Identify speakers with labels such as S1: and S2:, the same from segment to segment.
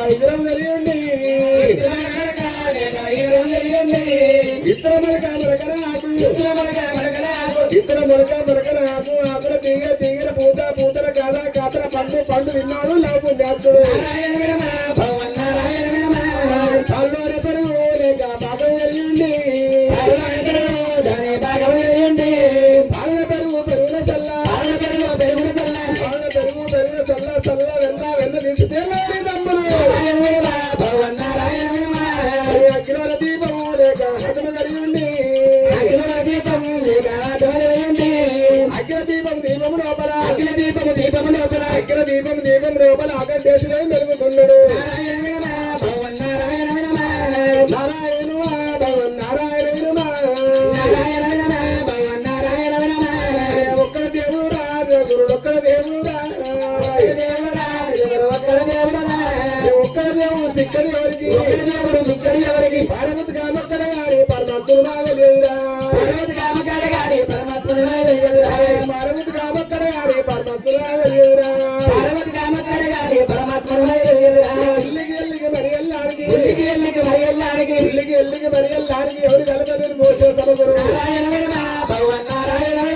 S1: ఇద్దరం తెలియండి ఇతర మొలక అతర తీగర పూతల కాతర పండు విన్నాడు లాభం చేస్తాడు దీపం లోపల ఆకాశేషుడే మెరుగుతున్నాడు ఒక్కడ దేవుడు రాజు గురుడు ఒక్కడ దేవుడు ఒక్కడ దేవుడు సిక్కడి ఎవరికి పార్వతి కామక్కడ గారి పరమాత్ముడు నాగలేదురా పార్వతి కామక్కడ గారి పరమాత్ముడు నాగలేదురా ఎవరు కలపదని మోసే సమగురు నారాయణ భగవన్ నారాయణ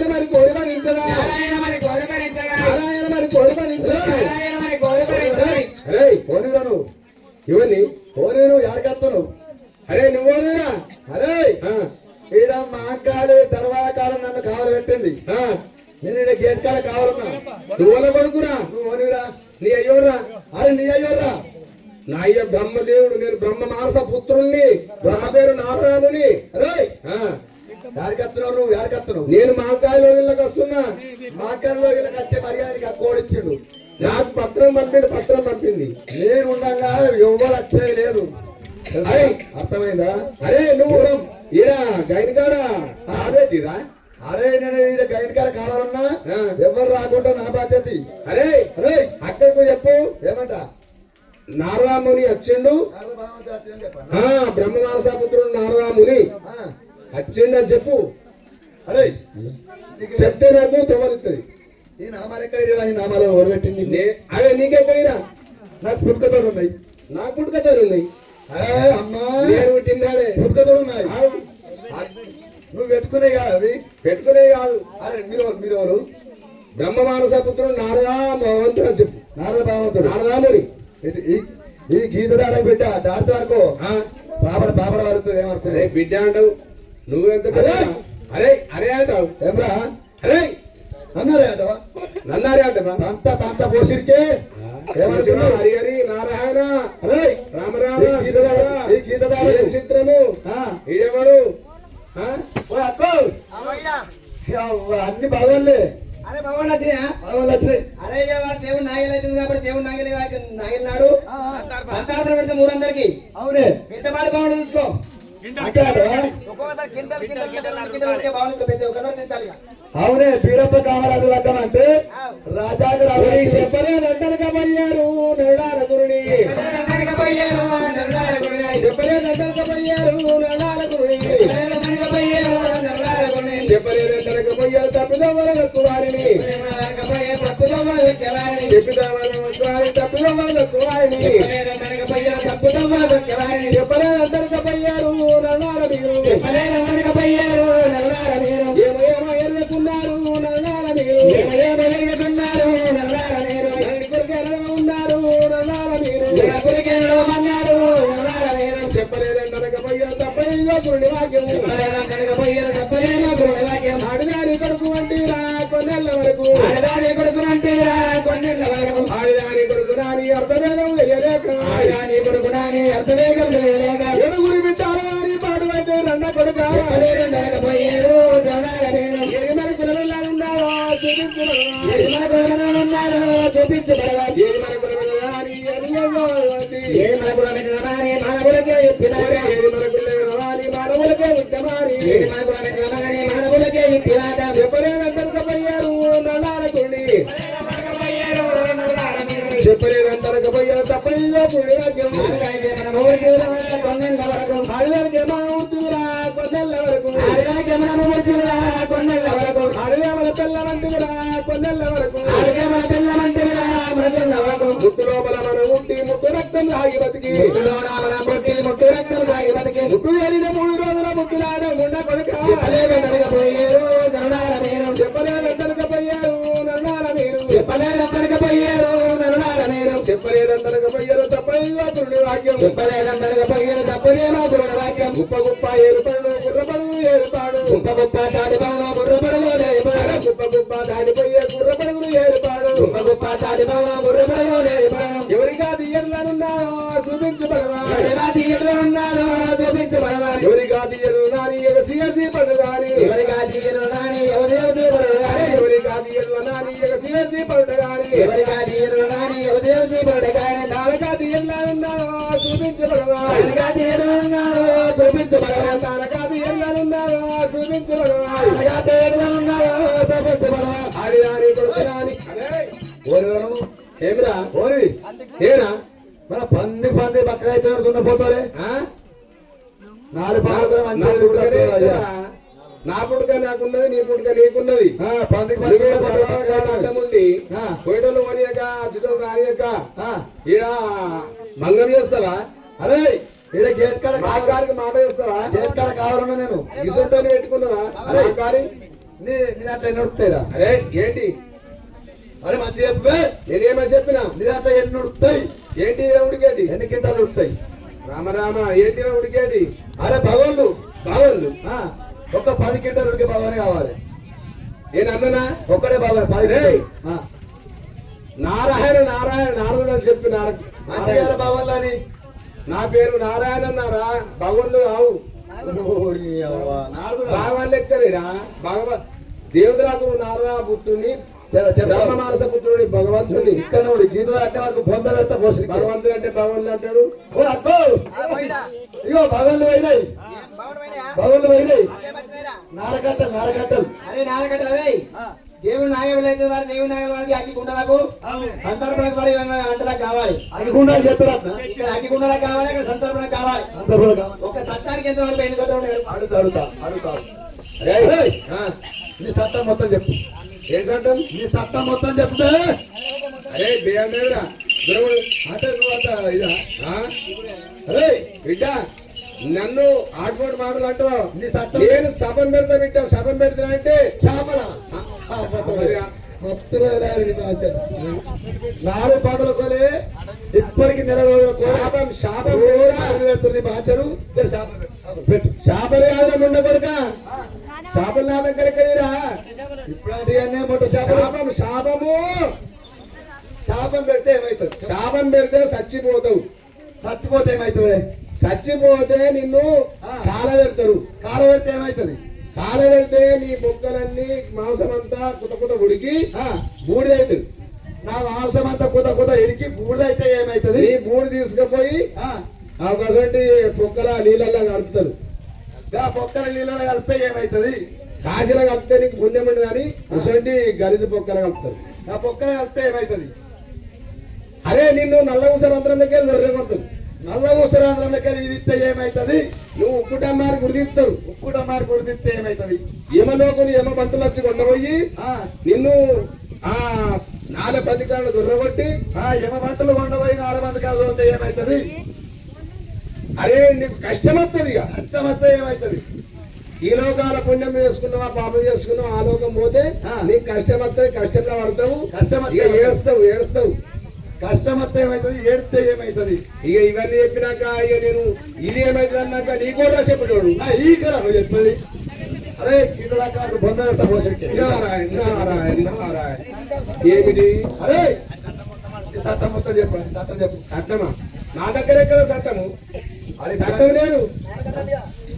S1: మరి కోడి భరించగా అరే పోనీరాను ఇవన్నీ పోనీ యాడకత్తను అరే నువ్వురా అరే ఈడ మా అక్కాలు తర్వాకాలం నన్ను కావాలి పెట్టింది నేను గేట్ కాడ కావాలన్నా నువ్వు కొడుకురా నువ్వురా నీ అయ్యోరా అరే నీ అయ్యోరా నా అయ్య బ్రహ్మదేవుడు నేను బ్రహ్మ మానస పుత్రుణ్ణి బ్రహ్మ పేరు నారాయణుని అరే యాడికత్తున్నావు నువ్వు యాడికత్తున్నావు నేను మా అక్కాయలో వీళ్ళకి వస్తున్నా మా అక్కాయలో వీళ్ళకి వచ్చే మర్యాదకి కోడిచ్చిండు నాకు పత్రం పంపింది నేను ఉండగా ఎవరు వచ్చేది లేదు అరే అర్థమైందా అరే నువ్వు ఈడ గైన్ కాడా అదేటిరా అరే నేను ఈడ గైడ్ కాడ కావాలన్నా ఎవరు రాకుండా నా బాధ్యత అరే అరే అక్కడికి చెప్పు ఏమంట నారదాముని వచ్చిండు బ్రహ్మమానసపుత్రుడు నారదాముని వచ్చిండు అని చెప్పు అరే చెప్తే నాకు తొలగుతుంది ఈ నామాలు ఎక్కడ నామాలు ఓడబెట్టింది అదే నీకెక్కడిరా నాకు పుట్టుకతోడు ఉన్నాయి నాకు పుట్టుకతోడు ఉన్నాయి అమ్మా నేను పుట్టిందానే పుట్టుకతోడు ఉన్నాయి నువ్వు పెట్టుకునే కాదు అవి పెట్టుకునే కాదు అరే మీరు బ్రహ్మమానసపుత్రుడు నారదా భగవంతుడు అని చెప్పు నారద భగవంతుడు నారదాముని ఈ గీత దాడ బిడ్డ దాటి వరకు పాపడ వరుతుంది ఏమనుకో అరే బిడ్డ అంటావు నువ్వెంత అరే అరే అంటావు ఏమరా అరే అన్నారే అంటావా నన్నారే అంటావా తంత పోసిరికే హరి హరి నారాయణ అరే రామ రామ గీత దాడ చిత్రము ఇడెవడు అన్ని బాగోలే అరే బాగోళ్ళు వచ్చినాయి అరే దేవుడు నాగలు అవుతుంది కాబట్టి దేవుడు నాగిలినాడు సంతాపన పెడితే మూడందరికి అవునే గింటపాటి బాగుండు చూసుకో అవునే బీరప్ప కామరాజు లగ్గం అంటే రాజాకు రాజు చెప్పలే నందనకమయ్యారు నరుడారగురుని చెప్పలే నందనకమయ్యారు నరుడారగురుని చెప్పలే నందనకమయ్యారు తప్పిదవ్వలకు వారిని తప్పిదవ్వలకు వారిని చెప్పలే నందనకమయ్యారు నరుడార మీరు ఏమో ఎర్రకున్నారు నరుడార మీరు ఉన్నారు నరుడార మీరు చెప్పలేదన్నరకమయ్యా తప్పయ్యా గురుడి వాక్యం ఆడిదాని కొడుకు అంటీరా కొన్నేళ్ల వరకు ఆడిదాని కొడుకు అంటీరా కొన్నేళ్ల వరకు ఆడిదాని కొడుకు నాని అర్థవేగం తెలియలేక ఆడిదాని కొడుకు నాని అర్థవేగం తెలియలేక ఎడుగురి బిడ్డారు వారి పాడు అయితే రెండ కొడుక పోయారు ఉన్నారో చూపించబడవా చెప్పలేదంటారు తప్పనిగా కొన్నేళ్ల వరకు
S2: ముట్టు లోపల మన ముట్టి ముట్టు రక్తం తాగి బతికి
S1: ముట్టు రక్తం తాగి బతికి
S2: ముట్టు ఏరిన 3 రోజుల ముట్టులాడ ఉండ కొడుక
S1: చెప్పలేకపోయారు
S2: చెప్పలేదంతనకపోయారు నన్నాల మీరు
S1: చెప్పలేకపోయారు
S2: చెప్పలేదంతనకపోయారు తప్పనిగా గురుడి వాక్యం
S1: చెప్పలేకపోయారు తప్పదేమో గురుడి వాక్యం
S2: గుప్ప గుప్ప ఏరుపడు గుర్రపడు ఏరుపాడు
S1: గొప్ప గొప్ప తాడిపాను గుర్రపడలు లేపాడు
S2: గుప్ప గుప్ప దాడిపోయే గుర్రపడుగులు ఏరుపాడు
S1: గొప్ప గొప్ప తాడిపాను గుర్రపడలు లేపాడు
S2: ఎవరిగా తీయర్లనున్నారో చూపించబడవా
S1: ఎవరిగా తీయడున్నారో చూపించబడవా
S2: ఎవరిగా తీయరు నాని ఎగసియసి పడుగాని
S1: ఎవరిగా తీయరు నాని ఎవదేవదే పడగాని
S2: ఎవరిగా తీయరు నాని ఎగసియసి పడుగాని
S1: ఎవరిగా తీయరు నాని ఎవదేవదే పడగాని
S2: నాలుగా తీయర్లనున్నారో చూపించబడవా
S1: ఎవరిగా తీయరున్నారో చూపించబడవా
S2: నాలుగా తీయర్లనున్నారో చూపించబడవా
S1: ఎవరిగా తీయరున్నారో చూపించబడవా
S2: ఆడి రాని కొడుకురాని
S1: ఓరివరం
S2: ఏమిరా
S1: ఓరి
S2: ఏనా
S1: మన పంది బక్క అయితే దున్నపోతాలే నాలుగు పాలు కూడా
S2: నా
S1: మంచి
S2: పుడకనే
S1: అయ్యా
S2: నా పుడక నాకున్నది నీ పుడక నీకున్నది
S1: పందికి
S2: అడ్డముండి కోయటలు వనియక అచ్చుటలు రానియక ఈడ మంగం చేస్తావా
S1: అరే ఈడ గేట్ కాడ
S2: మాకారికి మాట చేస్తావా
S1: గేట్ కాడ కావాలన్నా నేను
S2: ఇసుంటని పెట్టుకున్నావా మాకారి
S1: నీ అట్లా నడుస్తాయిరా
S2: అరే ఏంటి
S1: అరే మంచిగా చెప్పే
S2: నేనేమని చెప్పినా
S1: నీ అట్లా ఎన్ని ఉడుతాయి
S2: ఏంటి ఉడికేటి
S1: ఎన్ని కింటాలు ఉడుతాయి
S2: రామరామ ఏంటి ఉడికేటి
S1: అరే భగవాన్లు
S2: బాగుండు
S1: ఒక 10 కింటాలు ఉడికే భగవాన్ కావాలి
S2: నేను అన్ననా
S1: ఒక్కడే భగవాన్ 10
S2: రేయ్.
S1: కింటాలు
S2: నారాయణ నారదుడు అని చెప్పి
S1: మంచిగా భగవాన్లు అని
S2: నా పేరు నారాయణ అన్నారా భగవంతుడు కావు
S1: నారదుడు
S2: భగవాన్ లెక్కనేరా దేవతరాకు నారదా పుత్రుని బ్రహ్మ మానస పుత్రుని భగవంతుని
S1: ఇక్కడ గీతలు అంటే వాళ్ళకు బొందలంతా పోసి
S2: భగవంతుడు అంటే భగవంతుడు అంటాడు
S1: ఇగో భగవాన్లు పోయినాయి భగవాన్లు పోయినాయి నారకట్టలు
S3: అరే నాలుగంటలు అవే దేవుడు నాగలేదు వారి దేవుడు నాగల వారికి అగ్గి కుండలకు సంతర్పణకు వారి అంటలకు కావాలి
S1: అనుకుండా చెప్తారట
S3: ఇక్కడ అగ్గి కుండలకు కావాలి ఇక్కడ సంతర్పణకు కావాలి ఒక చట్టానికి ఎంత వరకు ఎన్ని చోట్ల
S1: అడుగుతారు నీ సత్తా మొత్తం చెప్పు
S2: ఏంటంటాం
S1: నీ సత్తా మొత్తం చెప్తే
S2: అరే దేవదేవుడా గురువుడు
S1: అంటే నువ్వు అంత ఇదా
S2: అరే బిడ్డ నన్ను ఆటపోటు మాటలు అంటావు
S1: నీ సత్తా
S2: నేను సభను పెడతా బిడ్డ సభను పెడతా అంటే
S1: చేపల నాలుగు పాటల కోలే ఇప్పటికి నెల రోజుల
S2: శాపం శాపం
S1: పెడుతుంది బాధ్యలు పెట్టు
S2: శాపం యాదం ఉండకూడక శాపం నా దగ్గర కదరా
S1: ఇప్పుడు అన్నీ మొట్ట శాపం
S2: శాపము
S1: శాపం పెడితే ఏమవుతుంది
S2: శాపం పెడితే చచ్చిపోతావు
S1: చచ్చిపోతే ఏమవుతుంది
S2: చచ్చిపోతే నిన్ను కాలబెడతారు
S1: కాలబెడితే ఏమవుతుంది
S2: కాలబెడితే నీ బొక్కలన్నీ మాంసం అంతా కుత ఉడికి బూడిదవుతుంది
S1: నా మాంసం అంతా కుత ఇడికి బూడిదైతే ఏమవుతుంది
S2: నీ బూడి తీసుకుపోయి ఒకటి పొక్కల నీళ్ళల్లో కలుపుతారు
S1: ఆ పొక్కల నీళ్ళలో కలిపితే ఏమవుతుంది
S2: కాశీలో కలిపితే నీకు పుణ్యం ఉండదు కానీ ఇటువంటి గరిజి పొక్కల కలుపుతారు
S1: ఆ పొక్కల కలిపితే ఏమవుతుంది
S2: అరే నిన్ను నల్ల ఊసరంధ్రంలోకి దొరకొడుతుంది
S1: నల్ల ఊసరాంధ్రంలోకి ఇది ఇస్తే ఏమవుతుంది
S2: నువ్వు ఉక్కుటమ్మారి గురిదిస్తారు
S1: ఉక్కుటమారి కొడితే ఏమవుతుంది
S2: యమలోకుని యమ బంతులు వచ్చి కొండపోయి నిన్ను ఆ 4 పదికాళ్ళు దొరగొట్టి
S1: యమ పంటలు కొండపోయి 4 మంది కాదు అంటే ఏమవుతుంది
S2: అరే నీకు కష్టం వస్తుంది ఇక
S1: కష్టం వస్తే ఏమవుతుంది
S2: ఈ లోకాల పుణ్యం చేసుకున్నావా పాపం చేసుకున్నావు ఆ లోకం పోతే నీకు కష్టం వస్తుంది కష్టంలో పడతావు
S1: కష్టం
S2: ఇక ఏడుస్తావు
S1: కష్టం వస్తే ఏమవుతుంది ఏడితే ఏమవుతుంది
S2: ఇక ఇవన్నీ చెప్పినాక ఇక నేను ఇది ఏమైతుంది అన్నాక నీ కూడా చెప్పేటోడు
S1: ఈ కదా నువ్వు చెప్పేది అరే ఇట్లా బొంద పోషకి
S2: నారాయణ ఏమిటి
S1: అరే సత్తం మొత్తం చెప్పండి సత్తం చెప్పు
S2: చట్టమా నా దగ్గర ఎక్కడ చట్టము అది చట్టం లేదు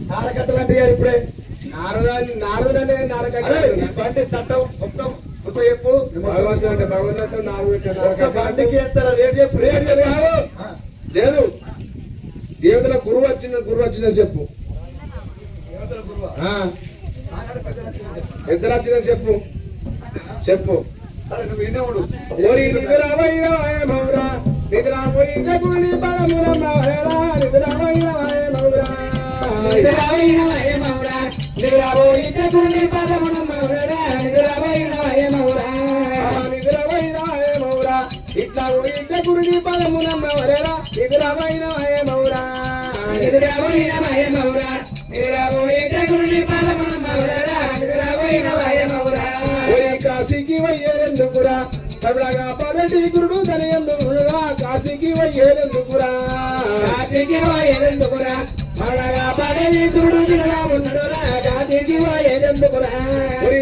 S1: నారకట్టలంటే ఇప్పుడే
S2: నారదుడనే నారకట్ట
S1: బండి చట్టం మొత్తం చెప్పు
S2: భగవంతుడు అంటే భగవంతుడు నాలుగు
S1: బండికి ఎంత రేటు చెప్పు
S2: రేటు లేదు దేవతల గురువు వచ్చిన చెప్పు ఇద్దరు వచ్చిన చెప్పు
S1: నువ్వు వినేవుడు
S2: ఓరి నిద్రపోయిన మౌరా నిద్రపోయిన గుడి పదముల మహేరా నిద్రపోయిన మౌరా నిద్రపోయిన మౌరా ఇట్లా పోయిన గుడి గురుని పదమునమ్మ వరరా ఎదురమైన మౌరా
S3: ఎదురబోయిన భయమౌరా ఎదురబోయే గురుని పాదమునమ్మ వరరా ఎదురబోయిన భయమౌరా
S2: కాశీకి వయ్యేరెందుకురా తమిళగా పడటి గురుడు తని ఎందుకురా కాశీకి వయ్యేరెందుకురా
S3: కాశీకి పోయేదెందుకురా మరగా పడేది గురుడు తినడా ఉండడురా కాశీకి పోయేదెందుకురా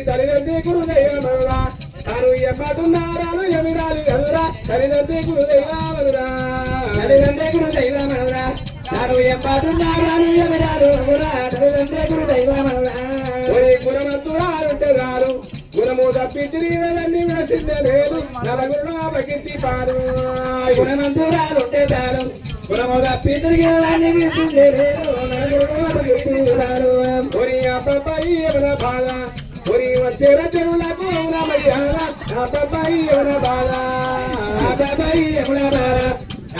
S2: తల్లిదండ్రి గురుదైవమనురా తాను ఎమ్మటున్నారాను ఎమిరాలు కనురా తల్లిదండ్రి గురుదైవమనురా
S3: తల్లిదండ్రి గురు దైవమనురా తాను ఎంపాటున్నారాను ఎవరారు అమురా తల్లిదండ్రి గురు దైవమనురా
S2: గుణమంతురాలుంటే రారు గుణము తప్పి తిరిగినవన్నీ వినసిందే లేదు నలుగురు బగితి పారు
S3: గుణమంతురాలుంటే చాలు గుణము తప్పి తిరిగేదాన్ని విడిచిందే లేదు నలుగురు
S2: ఒరి అబ్బాయి ఎవన బాధ ఒరి వచ్చే రచనులకు అవున మర్యాద అబ్బాయి ఎవన బాధ
S3: అబ్బాయి యమునా బాల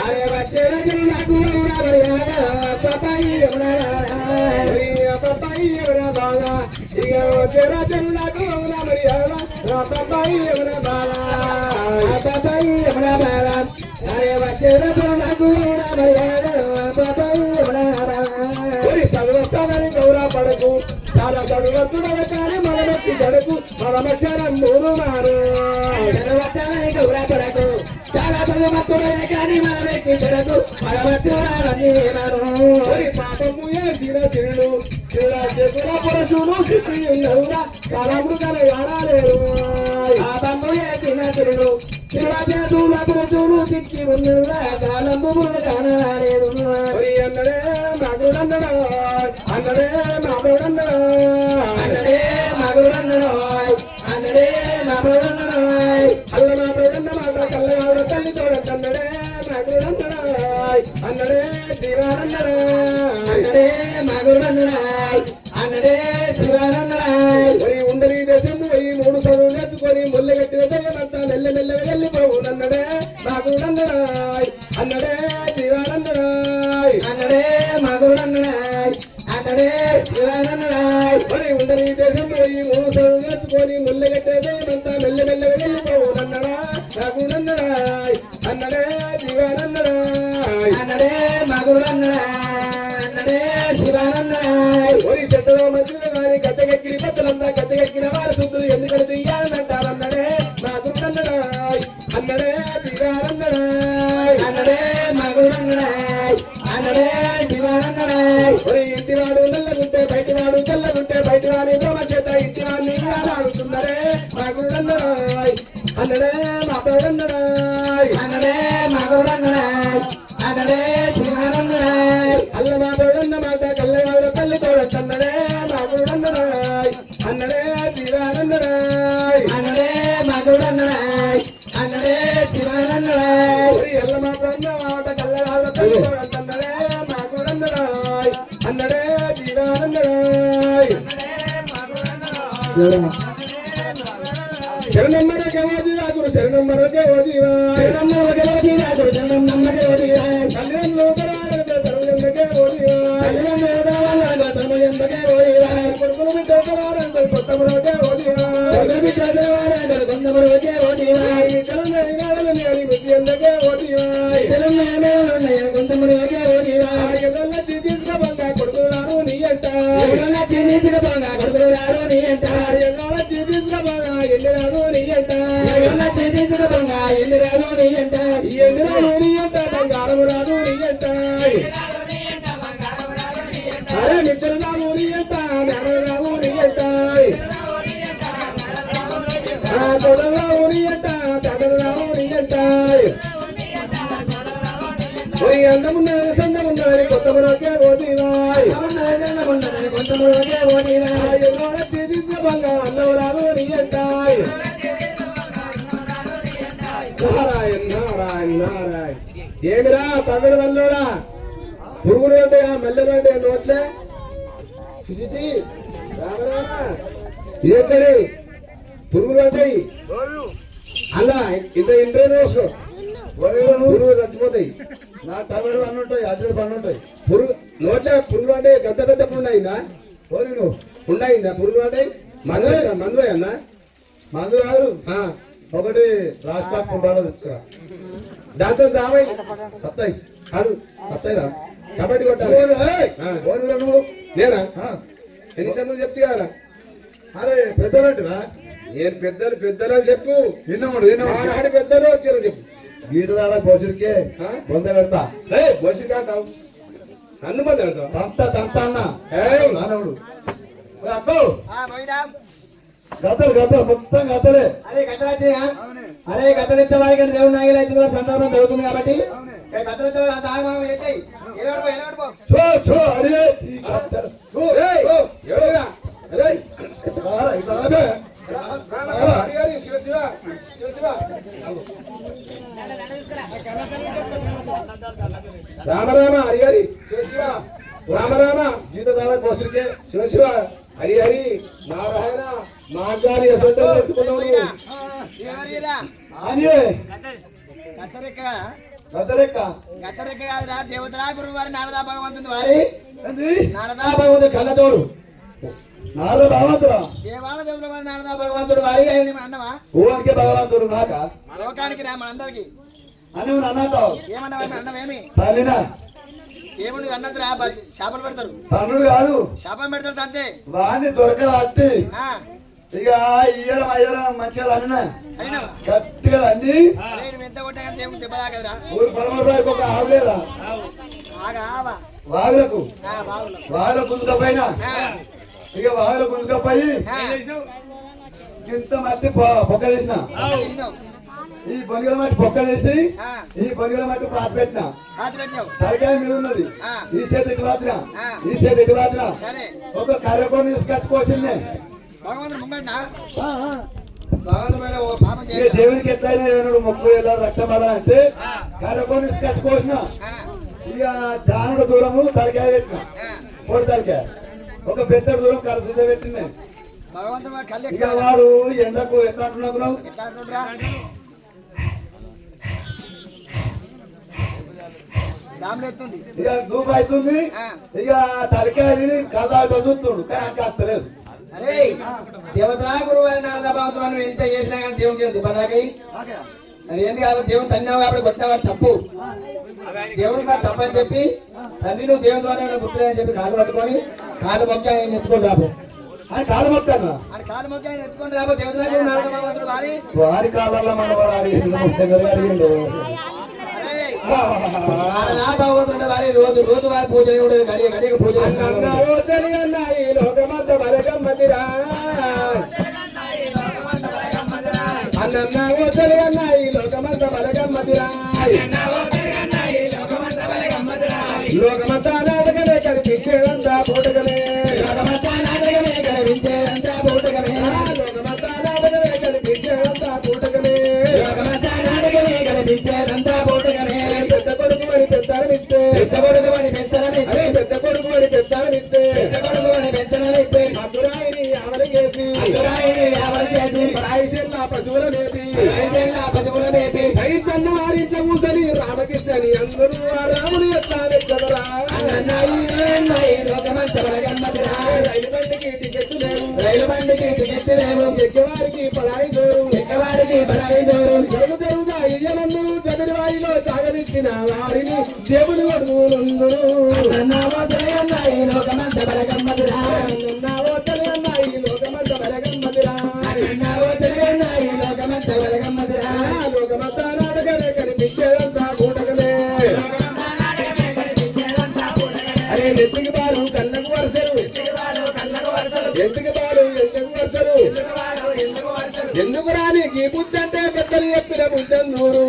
S3: అరే వచ్చే రజనులకు యమునా మర్యాద అబ్బాయి యమునా
S2: ఒరి అబ్బాయి ఎవన బాధ ఇక వచ్చే రచనులకు అవున మర్యాద అబ్బాయి ఎవన బాధ
S3: అబ్బాయి యమునా బాల అరే వచ్చే రజనులకు యమునా మర్యాద అబ్బాయి యమునా
S2: ఒరి చదువుతానని గౌరవ పడకు చాలా చదువుతున్నది కానీ మనమెత్తి చెడకు మనమక్షరం మూడు మారు
S3: చదవటానికి గౌరవపడకు చాలా చదువుతున్నదే కానీ మనం ఎక్కి చెడకు మనవన్నీ
S2: ఒరి పాపము చేసిన సిరుడు శివుల చెకుల పురుషులు సిద్ధి ఉన్నవురా కాలమృగల ఆడలేరు
S3: పాపము చేసిన తిరుడు శివచేతుల పురుషులు చిక్కి ఉన్నరురా కాలంబు కానలేదు
S2: ఒరి అన్నడే మగుడన్నడా అన్నడే మగుడన్నడా
S3: అన్నడే మగుడన్నడోయ్ అన్నడే మగుడన్నడోయ్
S2: అల్ల మగుడన్న మాట కల్లగాడ తల్లి తోడన్నడే మగుడన్నడా అన్నడే జీవానన్నడా
S3: అన్నడే మగుడన్నడాయ్ అన్నడే శివానన్నడాయ్
S2: ఒరి ఉండని దేశం పోయి మూడు చదువులు ఎత్తుకొని ముల్లెగట్టిన దయ్యమంతా మెల్లమెల్లగా వెళ్ళిపోవునన్నడే మగుడన్నడాయ్ అన్నడే జీవానన్నడాయ్
S3: అన్నడే మగుడన్నడాయ్ అన్నడే శివానన్నడాయ్
S2: మరి ఉండని దేశం పోయి మూడు చదువులు ఎత్తుకొని ముల్లెగట్టిన దయ్యమంతా మెల్లమెల్లగా వెళ్ళిపోవునన్నడా మగుడన్నడాయ్ అన్నడే జీవానన్నడాయ్
S3: అన్నడే మగుడన్నడాయ్ అన్నడే శివానన్నడాయ్
S2: ఒరి చెట్టులో మంచిది వారి గద్దెకెక్కిన పెద్దలంతా గద్దెకెక్కిన వారి శుద్ధులు ఎందుకని తీయాలంటారన్నడే మగుడన్నడాయ్ అన్నడే జీవానన్నడాయ్
S3: అన్నడే మగుడన్నడాయ్ అన్నడే శివానన్నడాయ్
S2: ఒరి ఇంటివాడు నల్లగుంటే బయటివాడు తెల్లగుంటే బయటివాడి దోమ చేత ఇంటివాడిని ఆడుతుందరే మగుడన్నడాయ్ అన్నడే మాట్లాడన్నడాయ్
S3: అన్నడే మగుడన్నడాయ్ అన్నడే శివానన్నడాయ్
S2: అల్ల మాట్లాడన్న మాట కల్లవాడు తల్లి తోడన్నడే మగుడన్నడాయ్ అన్నడే జీవానన్నడాయ్
S3: అన్నడే మగుడన్నడాయ్ అన్నడే శివానన్నడాయ్
S2: ఒరి ఎల్ల మాట్లాడన్న మాట కల్లవాడు తల్లి తోడన్నడే మగుడన్నడాయ్ అన్నడే జీవానన్నడాయ్ శరణమ్మరకే ఓదివా గురు శరణమ్మరకే ఓదివా
S3: శరణమ్మరకే ఓదివా గురు శరణమ్మరకే ఓదివా
S2: కళ్యాణంలో కరాలకే సర్వజందకే ఓదివా
S3: కళ్యాణంలో సర్వజందకే ఓదివా
S2: కొడుకులు బిడ్డకరాలందరూ కొత్తమరకే ఓదివా
S3: కొడుకులు బిడ్డకరాలందరూ కొందమరకే ఓదివా
S2: తెలంగాణని అని బుద్ధి అందకే ఓదివా
S3: తెలంగాణలోనే కొంతమరకే ఓదివా
S2: ఎగల్ల తీసుకపోగా కొడుకులారు నీ అంట
S3: ఎగల్ల తీసుకపోగా కొడుకులారు నీ అంట
S2: ఎగల్ల తీసుకపోగా ఎన్నరారు నీ అంట
S3: ఎగల్ల తీసుకపోగా ఎన్నరారు నీ అంట
S2: ఎన్నరారు నీ అంట బంగారం రాదు నీ అంట అరే నిద్ర రావు నీ అంట నెల రావు నీ అంట తొడరావు నీ అంట తడరావు నీ అంట ఓయ్ అందమున్నది సందమున్నది కొత్తమరకే ఓదివాయ్
S3: కొంతమరకే ఓదివా
S2: ఎన్నోడ తీసుకపోగా అన్నవరాలు నీ అంటాయ్ నారాయణ నారాయణ నారాయణ ఏమిరా తమిళ వల్లోడా పురుగుడు అంటే మెల్లరు అంటే నోట్లే సుజితి రామరామా ఇదెక్కడి పురుగులు ఉంటాయి అలా ఇంత ఇంటర్వ్యూస్ పురుగు చచ్చిపోతాయి
S1: నా తమిళ పన్నుంటాయి అద్దెలు పన్నుంటాయి
S2: పురుగు నోట్లే పురుగులు అంటే పెద్ద పెద్ద పుండయిందా
S1: ఓరి నువ్వు
S2: ఉండయిందా పురుగులు అంటే మందు మందు అన్న
S1: మందు కాదు ఒకటి రాష్ట్ర కుంభాలో తీసుకురా.
S2: దాంతో జామై
S1: సత్తాయి
S2: కాదు
S1: సత్తాయిరా
S2: కబడ్డీ కొట్టాలి.
S1: ఓనురా నువ్వు.
S2: నేనా
S1: ఆ,
S2: ఎన్నికన్నా చెప్తే కదా
S1: అరే పెద్దలంటివా
S2: నేను పెద్దలు అని చెప్పు.
S1: విన్నమాడు విన్నమాడు
S2: ఆనాడు పెద్దలు వచ్చారు చెప్పు.
S1: గీట దాడా పోసుడికే
S2: ఆ?
S1: బొంద పెడతా
S2: బస్సు కాతావు అన్ను మంది పెడతావు.
S1: తంత అన్న
S2: ఏయ్.
S1: నానవుడు అక్కో
S3: ఆ పోయినాం.
S1: గతలు మొత్తం గతలే.
S3: అరే కథలు వచ్చినాయా? అరే కథలు ఎత్తే వారి కంటే దేవుడు నాయకులు అయితే సందర్భం జరుగుతుంది కాబట్టి కథలు ఎత్తే వారు దాగమామ ఎత్తాయి. ఎలాడుకో
S1: చో చో అరే ఈ గతలు. చో,
S2: ఏయ్,
S1: చో.
S2: ఎవరురా? ఏయ్,
S1: రారా, ఇట్లా రాబే.
S2: హరిహరి, శివ శివ, శివ శివ. రామ రామ హరిహరి శివ శివ రామ రామ
S1: గీత దాడా పోసుడికే
S2: శివ శివ హరిహరి నారాయణ మార్గాలు ఎసొంటో ఎత్తుకున్నావు నువ్వు.
S3: ఎవరిరా
S1: ఆనియే
S3: కత్తరెక్క
S1: గతలెక్క
S3: కత్తరెక్క కాదురా దేవతరా గురువు వారి నారదా భగవంతుని వారి
S1: ఏంది
S3: నారదా భగవంతుడు కళ్ళతోడు
S1: నారా భగవంతుడా
S3: దేవాల దేవతల వారి నారదా భగవంతుడు వారి ఆయన అన్నవా
S1: ఊరికే భగవంతుడు నాక
S3: లోకానికి రా మనందరికి
S1: అని అన్నతావు
S3: ఏమన్నావా అన్నవేమి
S1: తల్లినా
S3: ఏముంది అన్నదిరా చేపలు పెడతారు
S1: తన్నుడు కాదు
S3: చేపలు పెడతారు అంతే
S1: వాడిని దొరకబట్టి
S3: ఆ,
S1: ఇక ఇయ్యడం మంచిగా అన్న
S3: అయినావా
S1: గట్టిగా అన్ని
S3: అరే నువ్వు ఎంత కొట్టా కానీ దేవుడు దెబ్బ తాకదురా
S1: ఊరు పరమరాయికి ఒక ఆవు లేదా
S3: ఆగా ఆవా
S1: వాగులకు
S3: బావులు
S1: వాగుల గుంజుకపోయిన ఇక వాగుల గుంజుకపోయి ఇంత మట్టి పొక్క చేసిన ఈ బొంగిల మట్టి పొక్క చేసి ఈ బొంగిల మట్టి పాత పెట్టిన తలకాయ మీద ఉన్నది ఈ చేతి ఎటు వాతిన ఈ చేతి ఎటు వాతిన
S3: సరే
S1: ఒక కర్రకొని తీసుకొచ్చుకోసిందే
S3: భగవంతుడు ముంగడినా భగవంతుడు ఓ పాపం
S1: ఇక
S3: చేయాలి
S1: దేవునికి ఎట్లయినా ఏనాడు మొక్కు వెళ్ళాలి రక్తం పడాలంటే కర్రకొని తీసుకొచ్చుకోసిన ఇక జానుడు దూరము తలకాయ పెట్టిన పొడి తలకాయ ఒక పెద్దడు దూరం కలసిద్ద పెట్టింది
S3: భగవంతుడు వాడు కళ్ళు
S1: ఇక
S3: ఎక్కువ
S1: వాడు ఎండకు ఎట్లా అంటున్నావు
S3: ఎట్లా అంటుండ్రా దాములు ఎత్తుంది
S1: ఇక దూపు అవుతుంది ఇక తలకాయ తిని కళ్ళ చదువుతుండు కానీ అంత వస్తలేదు
S3: అరే దేవతరా గురువు అని నారదా భగవంతుడు నువ్వు ఎంత చేసినా కానీ దేవునికి దెబ్బతాకి అది ఏంటి కాబట్టి దేవుని తన్నావు కాబట్టి కొట్టినవాడు తప్పు దేవుడు నాకు తప్పని చెప్పి తల్లి నువ్వు దేవుని ద్వారా గుర్తులేదని చెప్పి కాళ్ళు పట్టుకొని కాళ్ళు మొక్క ఆయన ఎత్తుకొని రాబో
S1: అని కాలు మొక్కన్నా
S3: అని కాళ్ళు మొక్క ఆయన ఎత్తుకొని రాబో దేవతరా గురువు నారదా భగవంతుడు వారి
S1: వారి కాళ్ళల్లో మన అడిగిండు
S3: నారదా భగవంతుడు వారి రోజు వారి పూజ గడియ గడియ పూజ
S2: అన్నావో తెలియన్నా ఈ లోకమంత బలగమ్మతిరా. అన్నావో తెలియన్నా ఈ లోకమంత బలగమ్మతిరా. లోకమంతా నాటకమే కనిపించేదంతా పూటకమే. లోకమంతా నాటకమే కనిపించేదంతా పూటకమే. పెద్ద కొడుకు అని పెద్దారనిస్తే పెద్ద కొడుకు అని పెద్దారనిస్తే మధురాయిని ఆవరకేసి పరాయిసెల్లా పశువుల మేపి సైతన్న వారింట్లో కూసని రామకృష్ణని అందరూ ఆ రాముని ఎట్లా వెచ్చదరా. రైలు బండికి టికెట్టు లేవు ఎక్కేవారికి పడాయి జోరు జరుగుగా ఇయ్యనందురు జగని వారిలో తాగనిచ్చిన వారిని దేవుడు అడుగునందురు. అన్నావో తెలియన్నా ఈ లోకమంత బలగమ్మతిరా. లోకమంతా నాటకమే కనిపించేదంతా పూటకమే. అరే నెత్తికి బాలు కళ్ళకు వరుసరు ఎందుకు బాలు ఎందుకు వరుసరు ఎందుకు రానికి బుద్ధి అంటే పెద్దలు చెప్పిన బుద్ధందూరు.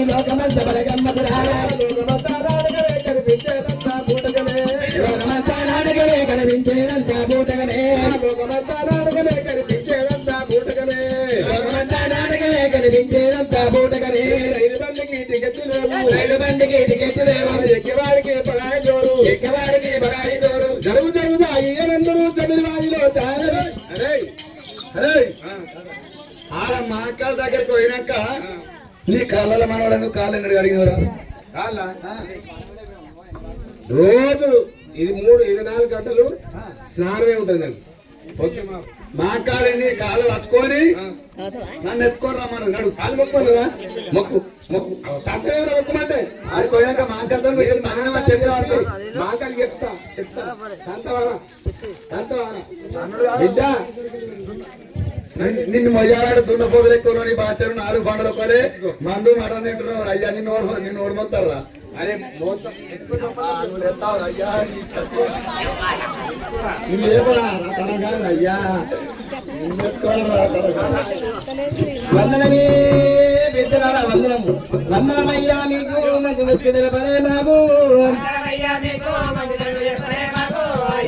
S2: లోకమంతా బలగమ్మతిరా. లోకమంతా నాటకమే కనిపించేదంతా పూటకమే. లోకమంతా నాటకమే కనిపించేదంతా పూటకమే. లోకమంతా నాటకమే కనిపించేదంతా పూటకమే. లోకమంతా నాటకమే కనిపించేదంతా పూటకమే. రైలు బండికి టికెట్టు లేవు ఎక్కేవాడికి పడాయి జోరు జరుగుగా ఇయ్యనందరూ జగన్వాడిలో చాలా.
S1: అరే ఆడ మా కాళ్ళ దగ్గరికి పోయినాక నీ కాళ్ళ మనవాడు కాళ్ళు ఎన్నడు అడిగినవరా
S2: కాళ్ళ రోజు ఇది 4 గంటలు స్నానమే ఉంటుంది నాకు. ఓకే మా
S1: మా కాలిని కాలు పట్టుకొని నన్ను ఎత్తుకొని రమ్మను నడు.
S2: కాలు మొక్కుదా మొక్కు మొక్కు తప్పేవారు మొక్కమంటే
S1: ఆడికి పోయాక మా కథ చెప్పేవాడు
S2: మా కాలు చెప్తా చెప్తా సంతవాన
S1: బిడ్డ నిన్ను మొయ్యాడు దున్నపోగులు ఎక్కువ నీ బాధ్యత 4 పండుగ ఒకరే మందు మటన్ తింటున్నావు అయ్యా నిన్ను ఓడమొత్తారా
S2: అరే మోసం
S1: అయ్యా నువ్వేమరా అయ్యా
S3: వందనమే పెద్దలారా వందనము వందనమయ్యా మీకు మంచి ముఖ్య తెలపలే బాబు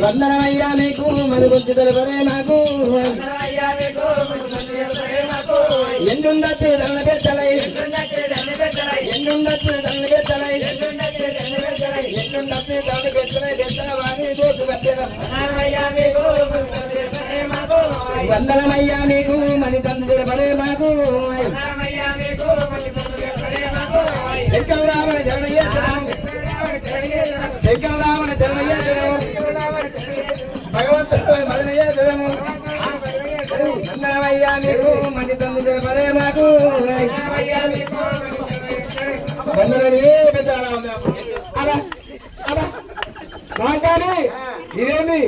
S3: వందనమయ్యా మీకు మంచి ముఖ్య తెలపలే మాకు ఎండుండొచ్చు దండ పెట్టలై ఎండుండొచ్చు దండ పెట్టలై ఎండుండొచ్చు దండ పెట్టలై పెట్టల వారి దోసు పెట్టల వందనమయ్యా మీకు మంచి దండ తెలపలే మాకు శంకరరామణ జనయ్య శంకరరామణ జనయ్య భగవంతుడు మదనయ్య జనము వందనమయ్యా మీకు మంచి తండ్రి తెలపలే మాకు వందనమే పెద్ద
S2: కానీ ఇదేంది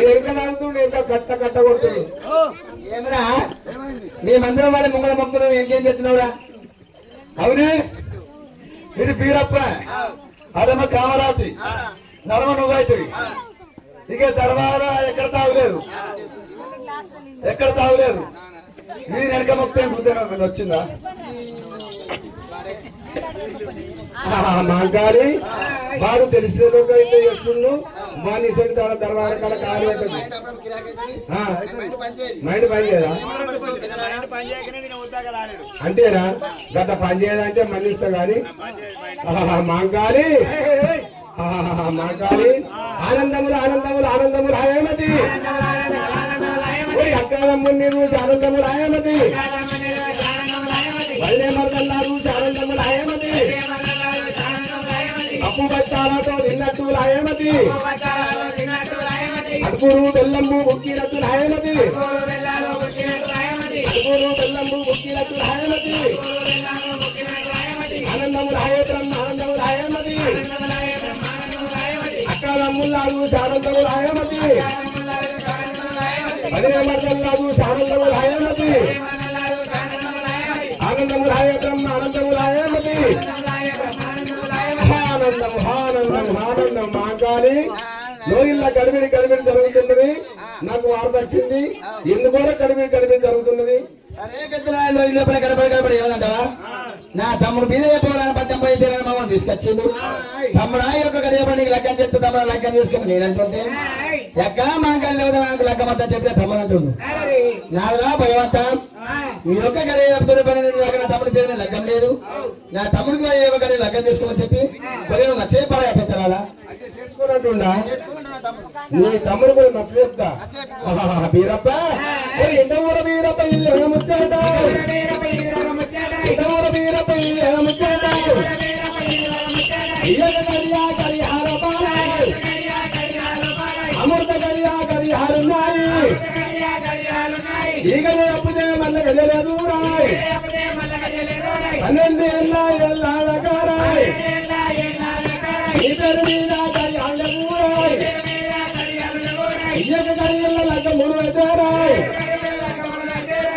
S2: ఎరుకలాడుతుండే కట్ట కట్ట కొడుతుంది
S3: ఏమరా మేమందరం వాళ్ళ ముంగళ మొక్కులు ఇంకేం చేస్తున్నావురా
S1: అవునే ఇది బీరప్ప అడమ కామరాతి నడమ నువ్వైతుంది ఇక తర్వాత ఎక్కడ తాగులేదు మీరు వెనక మొత్తం బుద్ధేనా వచ్చిందా
S2: మాంకారి వాడు తెలిసిన అయితే చేస్తుండు మా నిసడి తన దర్వార కాడ కాలు పెట్టదు మైండ్ పని చేయదా అంతేనా గత పని చేయదంటే మన్నిస్తా గాని మాంకారి మాంకారి ఆనందములు ఆనందములు ఆనందములు హాయమతి అక్కారమ్ముని చూసి ఆనందములు హాయమతి వల్లే మరదల్లా చూసి ఆనందములు హాయమతి అప్పు బచ్చాలతో తిన్నట్టు లాయమతి అడుగురు బెల్లంబు బుక్కినట్టు లాయమతి అడుగురు బెల్లంబు బుక్కినట్టు లాయమతి ఆనందము లాయత్రం ఆనందము లాయమతి అక్కలమ్ముల్లా చూసి ఆనందము లాయమతి అదే మరదల్లా చూసి ఆనందము లాయమతి ఆనందము లాయత్రం ఆనందము లాయమతి ఆనందం ఆనందం ఆనందం మాకాలి లోయల్లా గడిబిడి గడిబిడి జరుగుతున్నది నాకు వార్త వచ్చింది ఎందుకో గడిబిడి జరుగుతున్నది
S3: అరే పెద్దలాయలో ఇల్లు గడపడి ఏమంటావా నా తమ్ముడు మీద పోవాలని పట్టం పోయితే మమ్మల్ని తీసుకొచ్చిండు తమ్ముడు ఆ యొక్క గడియపడి లెక్కం చెప్తే తమ్ముడు లెక్కం చేసుకుని నేనంటుంటే ఎక్క మాకాలి లేకపోతే నాకు లెక్క మొత్తం చెప్పే తమ్ముడు అంటుండు నాదా భయవత్తా మీ యొక్క గడి పని తమ్ముడి పేరు లెక్కం లేదు నా తమ్ముడికి ఏ గడి లెక్కం చేసుకోమని చెప్పి కొద్దిగా నచ్చే పడా పెద్దలాలా
S2: చేసుకున్నట్టుండా నీ తమ్ముడు కూడా నచ్చ చెప్తా బీరప్ప ఎంత కూడా బీరప్ప ఇల్లు ముచ్చాట ఎంత కూడా బీరప్ప ఇల్లు ముచ్చాట అమృత గడియా గడియాలున్నాయి ఈగలే అప్పుదే మళ్ళీ వెళ్ళలేదు రాయ్ 12 ఎల్లాడగారాయ్ ఇద్దరు మీద గడియాలూరాయ్ ఇయ్యక గడియల లగ్గములు వెతరాయ్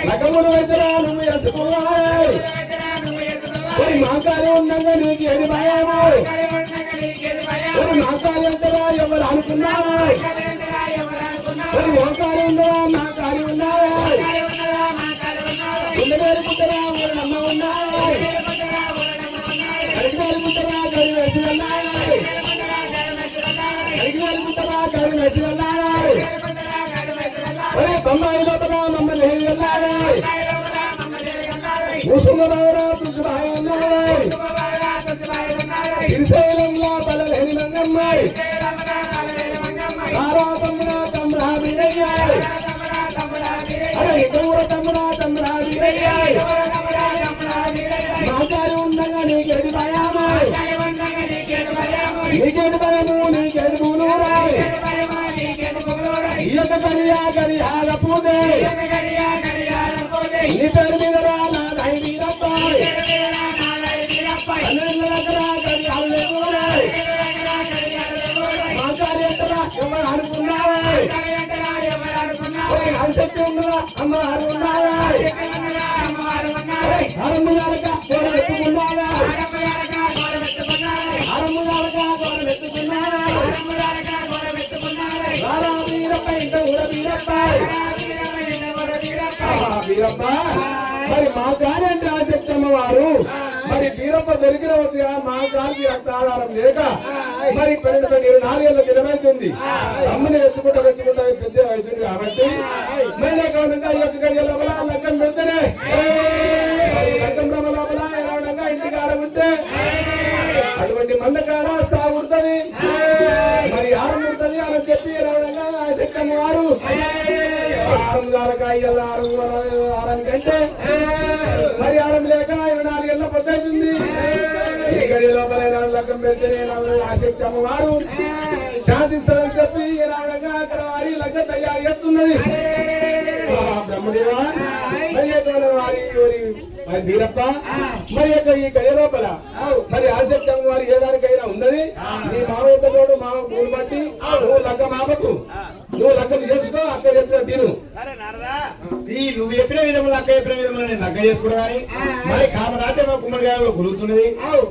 S2: లగ్గములు వెతరా నువ్వు ఎసుకోవాయ్ ఒరి మాకాలి ఉండంగా నీకు ఏది భయము ఒరి మాకాలి ఎంతరా ఎవరు అనుకున్నారాయ్ ఒరి మోకాలి ఉందరా మాకాలి ఉన్నాయ్ ఉండవేరు పుట్టరా ఊరు నమ్మ ఉన్నాయ్ అడిగివేరు పుట్టరా గడి వేసి ఉన్నాయ్ అడిగివేరు పుట్టరా గడి వేసి ఉన్నాయ్ ఒరే బొమ్మాయి లోపల మమ్మల్ని హేరి ఉన్నాయ్ ముసుగులవరా తుజుబాయి ఉన్నాయ్ ఇరుశైలంలా బలలు హెలినంగమ్మాయ్ తారా తమ్ముడా తమ్ముడా వీరయ్యాయ్ అరే గౌర తమ్ముడా తమ్ముడా వీరయ్యాయ్ మాకారి ఉండగా నీకేది భయమాయ్ నీకేది భయము నీకేది పూలు రాయ్ ఇయ్యక కరియా కరియాల పూజే నీ పేరు మీద రానా నాయ వీరప్ప మా కార్యకర్త ఎవరు అనుకున్నావా శక్తి ఉన్నదా అమ్మ అనుకున్నావా అరముదాలక గోడ ఎత్తుకున్నావా అరముదాలక గోడ ఎత్తుకున్నావా వీరప్ప ఇంత ఊర వీరప్ప వీరప్ప మరి మా గాలి అంటే ఆసక్తి అమ్మవారు మరి వీరప్ప దొరికిన వద్దుగా మా గాలికి రక్త ఆధారం లేక మరి 12 ఏళ్ళ దినమైతుంది అమ్మని వెతుకుంటా పెద్ద అవుతుంది కాబట్టి మరి లేకుండా ఈ యొక్క గడియ లోపల లగ్గం పెడితేనే లగ్గం రమ లోపల ఎలాగా ఇంటికి ఆడకుంటే అటువంటి మంద కాడ సాగుతుంది మరి ఆరముడుతుంది అని చెప్పి ఎలాగా ఆసక్తి అమ్మవారు ఆరం కంటే మరి ఆరం లేక 24 ఏళ్ళ పొద్దుతుంది ఈ గడి లోపల లగ్గం పెడితేనే ఆసక్తి అమ్మవారు శాంతిస్తారని చెప్పి రావడంగా అక్కడ వారి లగ్గం తయారు చేస్తున్నది బ్రహ్మదేవా మరి వారి మరి వీరప్ప మరి యొక్క ఈ గడి లోపల మరి ఆసక్తి అమ్మవారు ఏ దానికైనా ఉన్నది నీ మామయ్యతోడు మామ పూలు బట్టి నువ్వు లగ్గ మామకు నువ్వు లగ్గం చేసుకో అక్క చెప్పిన తీరు
S1: నువ్వు చెప్పిన విధంలో అక్క చెప్పిన విధంలో నేను లగ్గ చేసుకున్నాను మరి కామరాతి కుమ్మడికాయలో గురుగుతున్నది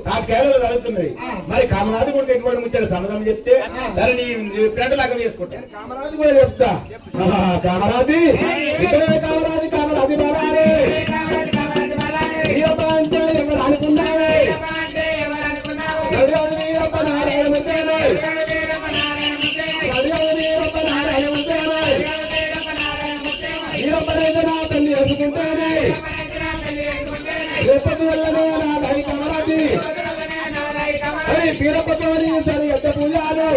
S1: ఆ కేవలం జరుగుతున్నది మరి కామరాతి కూడా ఎటువంటి ముచ్చాడు సమాధానం చెప్తే సరే నీ చెప్పినట్టు లగ్గం చేసుకుంటాను
S2: కామరాజు కూడా చెప్తా కామరాజు ఇక్కడే కామరాజు కామరాజు బాలారే వీరప్ప అంటే ఎవరు అనుకున్నావే నడియాలి వీరప్ప నారాయణ ముద్దేనే నడియాలి వీరప్ప నారాయణ ముద్దేనే వీరప్పనైతే నా తల్లి వేసుకుంటేనే రేపటి వల్లనే నా దాని కామరాజు అరే వీరప్పతో సరి ఎంత పూజలు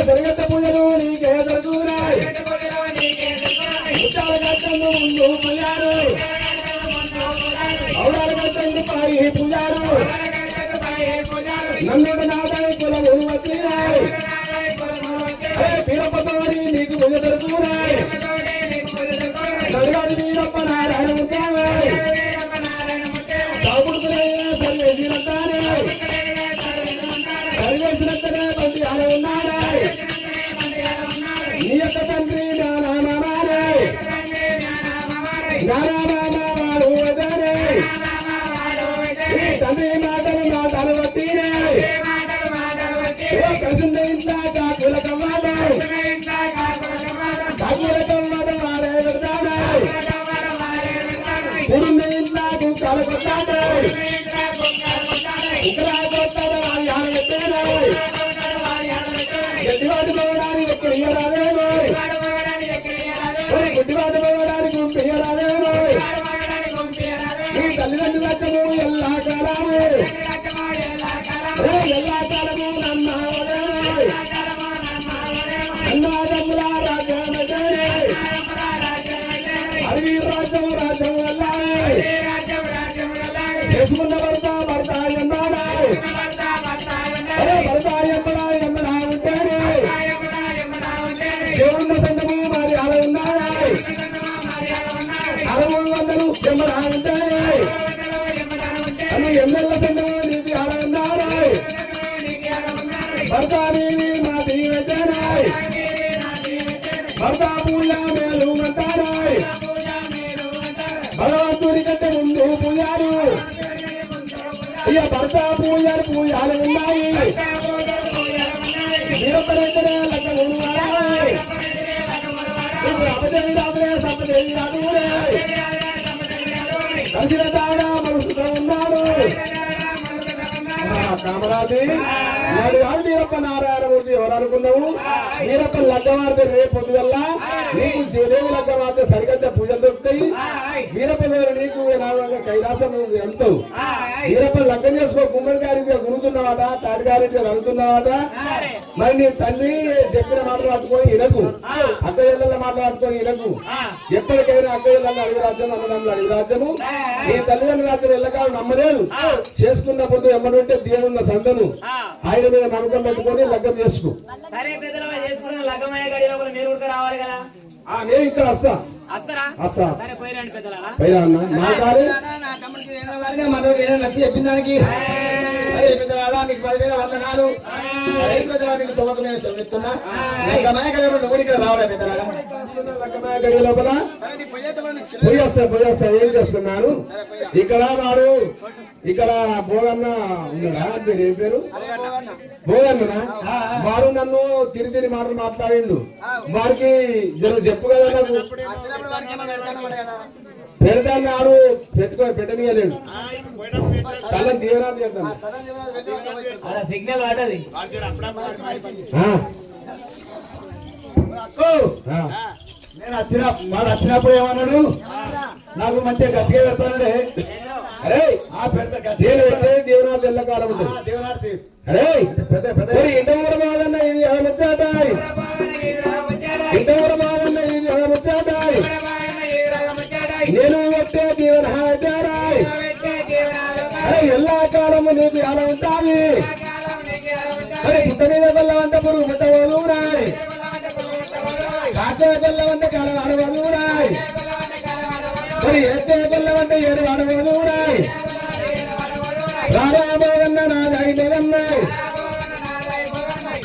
S2: సరిగట్ట పూజలు నీకే జరుగుతున్నాయి ముత్యాల గట్టంలో ముందు పూజారు ఔరాల గట్టంలో పాయి పూజారు నన్నుడు నాదాయి కులము వచ్చినాయి వీరప్పతో నీకు పూజ జరుగుతున్నాయి నలుగాడి వీరప్ప నారాయణ ఉంటాయి సాగుడుకులయ్యే సర్వేసినంతానే సర్వేసినంతనే బండి ఆడ ఉన్నాడే నీ యొక్క తండ్రి నానామారే నానామాడు వదరే నీ తండ్రి మాటలు వట్టినే కలిసిందే ఇందాక కాకులకవ్వాలి కాకులకవ్వడం వారే పెడతాడు పుడున్న ఇందాకు కాలకొట్టాడు ఇక్కడ కొట్టాడు వారి ఆడ పెట్టాడు గడ్డివాడు పోవడానికి ఎక్కడియరాలేమో గుడ్డివాడు పోవడానికి పెయ్యరాలేమో నీ తల్లిదండ్రుల రచ్చము ఎల్లా కాలము ఎల్లా కాలము అన్నాదమ్ముల రాజ్యం అడవి రాజ్యం రాజ్యం వెళ్ళాలి చేసుకున్న భర్త భర్త ఎన్నాడా భర్త ఎమ్మడా ఉంటాడు దేవున్న సంతము మరి అలా ఉన్నాడా అరవై వందలు ఎమ్మడా ఉంటాడు అని ఎమ్మెల్యే సంతము నీకు అలా ఉన్నాడా భర్త నీవి మా దీవెనాయ్ భర్త పూజ మేలు అంటారాయ్ భగవంతుడి కంటే ముందు పూజారు ఇక భర్త పూజలు ఉన్నాయి వీరప్పనైతేనే లగ్గము అపదేవి రాదులే సపదేవి రాదులే కలిసిన తాడ మనసుతో ఉన్నాడు కామరాజు నాడు కాదు వీరప్ప నారాయణమూర్తి ఎవరు అనుకున్నావు వీరప్ప లగ్గమాడితే రేపు పొద్దుగల్లా నీకు శ్రీదేవి లగ్గమాడితే సరిగ్గా పూజలు దొరుకుతాయి వీరప్ప దగ్గర నీకు కైలాసం వెళ్తావు వీరప్ప లగ్గం చేసుకో గుమ్మడి గారి గురుతున్నావాట తాటి గారి అడుగుతున్నావాట మరి నీ తల్లి చెప్పిన మాటలు పట్టుకొని ఇనకు, అక్క ఇళ్ళ మాటలు పట్టుకొని ఇనకు. ఎప్పటికైనా అక్క ఇళ్ళ అడిగి రాజ్యం, అన్నదమ్ములు అడిగి రాజ్యము. నీ తల్లిదండ్రుల రాజ్యం ఎల్లకాలం నమ్మలేదు. చేసుకున్నప్పుడు ఎమ్మడుంటే దేవున్న సంతను ఆయన మీద నమ్మకం పెట్టుకొని లగ్గం చేసుకో.
S4: సరే పెద్దలు చేసుకున్న లగ్గమయ్యే గడి లోపల మీరు కూడా రావాలి కదా.
S2: నేను ఇక్కడ వస్తా.
S4: వస్తారా? సరే పోయిరండి పెద్దలారా.
S2: పైరా అన్న మా కాదు
S3: నా తమ్ముడికి మనకి నచ్చి చెప్పిన దానికి పెద్దలారా మీకు 10,000 వందనాలు. రైతు పెద్దలా మీకు తొమ్మకు నేను చెప్తున్నా. నువ్వు ఇక్కడ రావాలి పెద్దలారా.
S2: గడి లోపల పోయేస్తా. ఏం చేస్తున్నాను ఇక్కడ వాడు ఇక్కడ భోగన్న ఉన్నాడా? పేరు ఏం పేరు? భోగన్ననా? వాడు నన్ను తిరిగి మాటలు మాట్లాడిండు. వారికి జర చెప్పు కదా నాకు. పెడతాను ఆడు పెట్టనీయలేడు. చాలా దీవెనాలు చేద్దాం.
S4: సిగ్నల్ వాడది.
S1: నేను వాడు వచ్చినప్పుడు ఏమన్నాడు, నాకు మంచిగా గట్టిగా పెడతానంటే అరే ఆ పెడతా
S2: దీవెనాలు ఎల్లకాలం
S1: దేవనార్తి
S2: అరే
S1: పెద్ద పెద్ద
S2: ఇంట కూడా బాగన్న ఇది వచ్చాటాయి. ఇంట కూడా బాగన్న ఇది వచ్చాటాయి. నేను వచ్చే దీవెన వచ్చాడాయి. అరే ఎల్లా కాలము నీకు ఎలా ఉంటాయి. అరే పుట్ట మీద వెళ్ళవంటే పురుగు పుట్టవలు రాయి. కాకే వెళ్ళవంటే కాలం ఆడవలు రాయి. మరి ఎత్తే వెళ్ళవంటే ఏడు ఆడవలు రాయి. రారాబోగన్న నా దాగిపోగన్నాయి.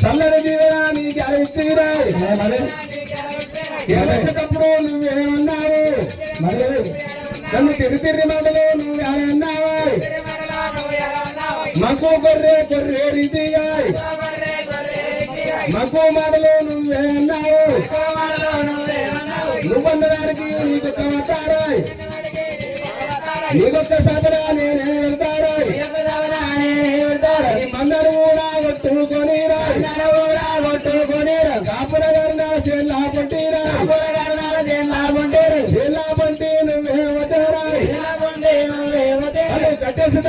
S2: చల్లని దీవెన నీకు అరిచిరాయి. ఏమొచ్చేటప్పుడు నువ్వేమన్నావు. మరి నన్ను తిరిగి మాటలు నువ్వేమన్నావు. మకు గొర్రె రీతియాయి. మకు మాటలు నువ్వేమన్నావు. నువ్వన్నదానికి నీకు కమతారాయి. నీకొక్క సాధన నేనే వెళ్తారాయి. మందరు కూడా కొట్టుకొని రాయి. కాపుల గారిన చేలా పంటి నువ్వేమతారాయి. కట్టేసి